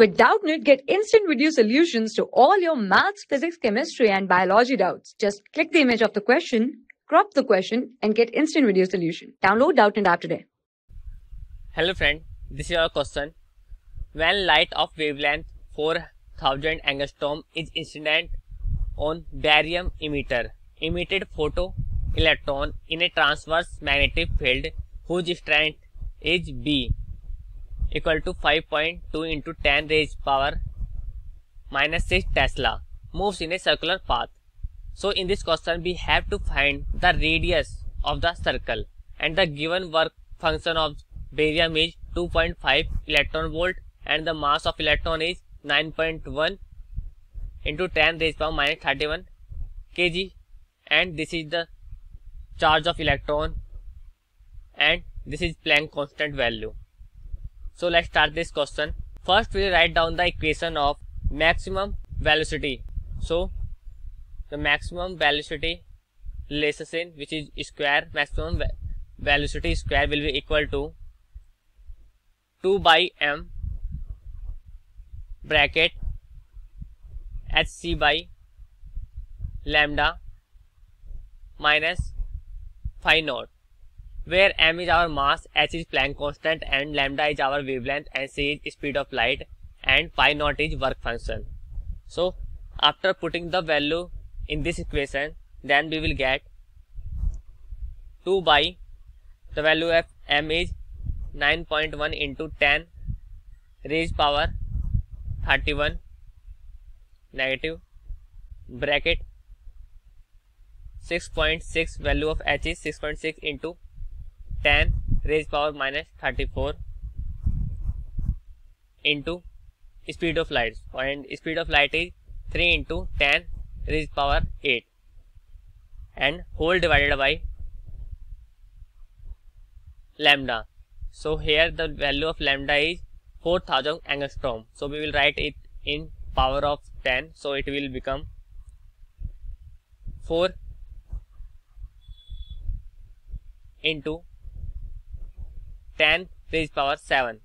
With Doubtnut, get instant video solutions to all your maths, physics, chemistry, and biology doubts. Just click the image of the question, crop the question, and get instant video solution. Download Doubtnut app today. Hello friend, this is our question. When light of wavelength 4000 angstrom is incident on barium emitter, emitted photoelectron in a transverse magnetic field whose strength is B equal to 5.2 into 10 raised power minus 6 Tesla moves in a circular path. So in this question we have to find the radius of the circle, and the given work function of barium is 2.5 electron volt and the mass of electron is 9.1 into 10 raised power minus 31 kg, and this is the charge of electron and this is Planck constant value. So let's start this question. First we write down the equation of maximum velocity. So the maximum velocity relation, which is square maximum velocity square, will be equal to 2 by m bracket hc by lambda minus phi naught, where m is our mass, h is Planck constant, and lambda is our wavelength, and c is speed of light, and phi naught is work function. So after putting the value in this equation, then we will get 2 by the value of m is 9.1 into 10 raised power 31 negative bracket 6.6, value of h is 6.6 into 10 raised power minus 34 into speed of light, and speed of light is 3 into 10 raised power 8, and whole divided by lambda. So here the value of lambda is 4000 angstrom. So we will write it in power of 10. So it will become 4 into 10 raised power 7,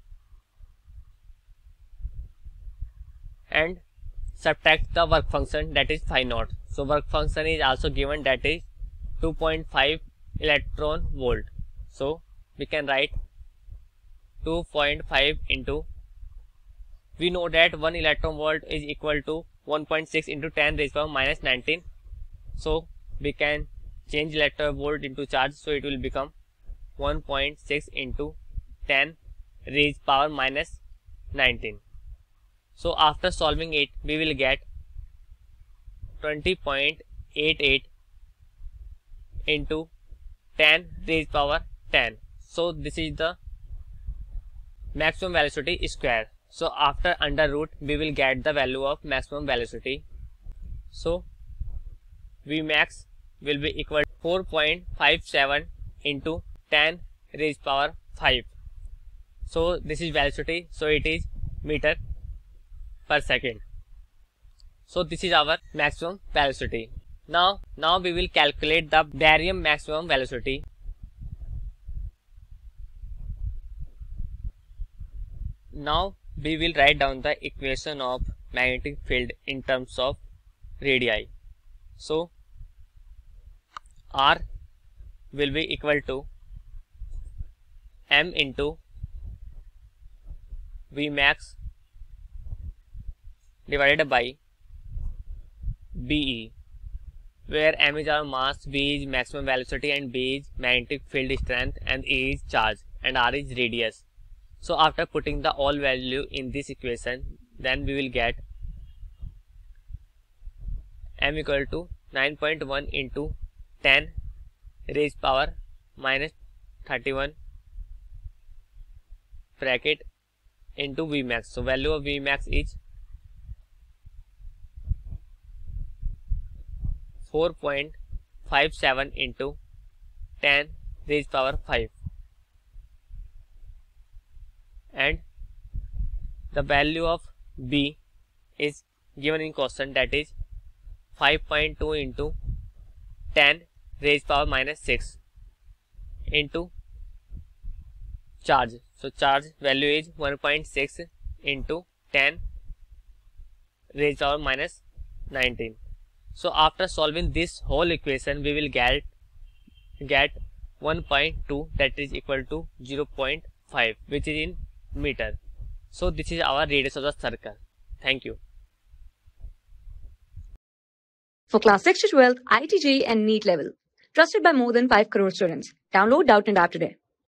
and subtract the work function, that is phi naught. So work function is also given, that is 2.5 electron volt. So we can write 2.5 into, we know that 1 electron volt is equal to 1.6 into 10 raised power minus 19. So we can change electron volt into charge, so it will become 1.6 into 10 raised power minus 19. So after solving it, we will get 20.88 into 10 raised power 10. So this is the maximum velocity square. So after under root, we will get the value of maximum velocity. So Vmax will be equal to 4.57 into 10 raised power 5. So this is velocity, so it is meter per second. So this is our maximum velocity. Now we will calculate the barium maximum velocity. Now we will write down the equation of magnetic field in terms of radii. So R will be equal to m into Vmax divided by Be, where m is our mass, v is maximum velocity, and b is magnetic field strength, and a is charge, and r is radius. So after putting the all value in this equation, then we will get m equal to 9.1 into 10 raised power minus 31 bracket into Vmax. So value of Vmax is 4.57 into 10 raised power 5, and the value of B is given in question, that is 5.2 into 10 raised power minus 6 into charge. So charge value is 1.6 into 10 raised to power minus 19. So after solving this whole equation, we will get 1.2, that is equal to 0.5, which is in meter. So this is our radius of the circle. Thank you. For class 6 to 12, IIT JEE and NEET level. Trusted by more than 5 crore students. Download Doubtnut App today.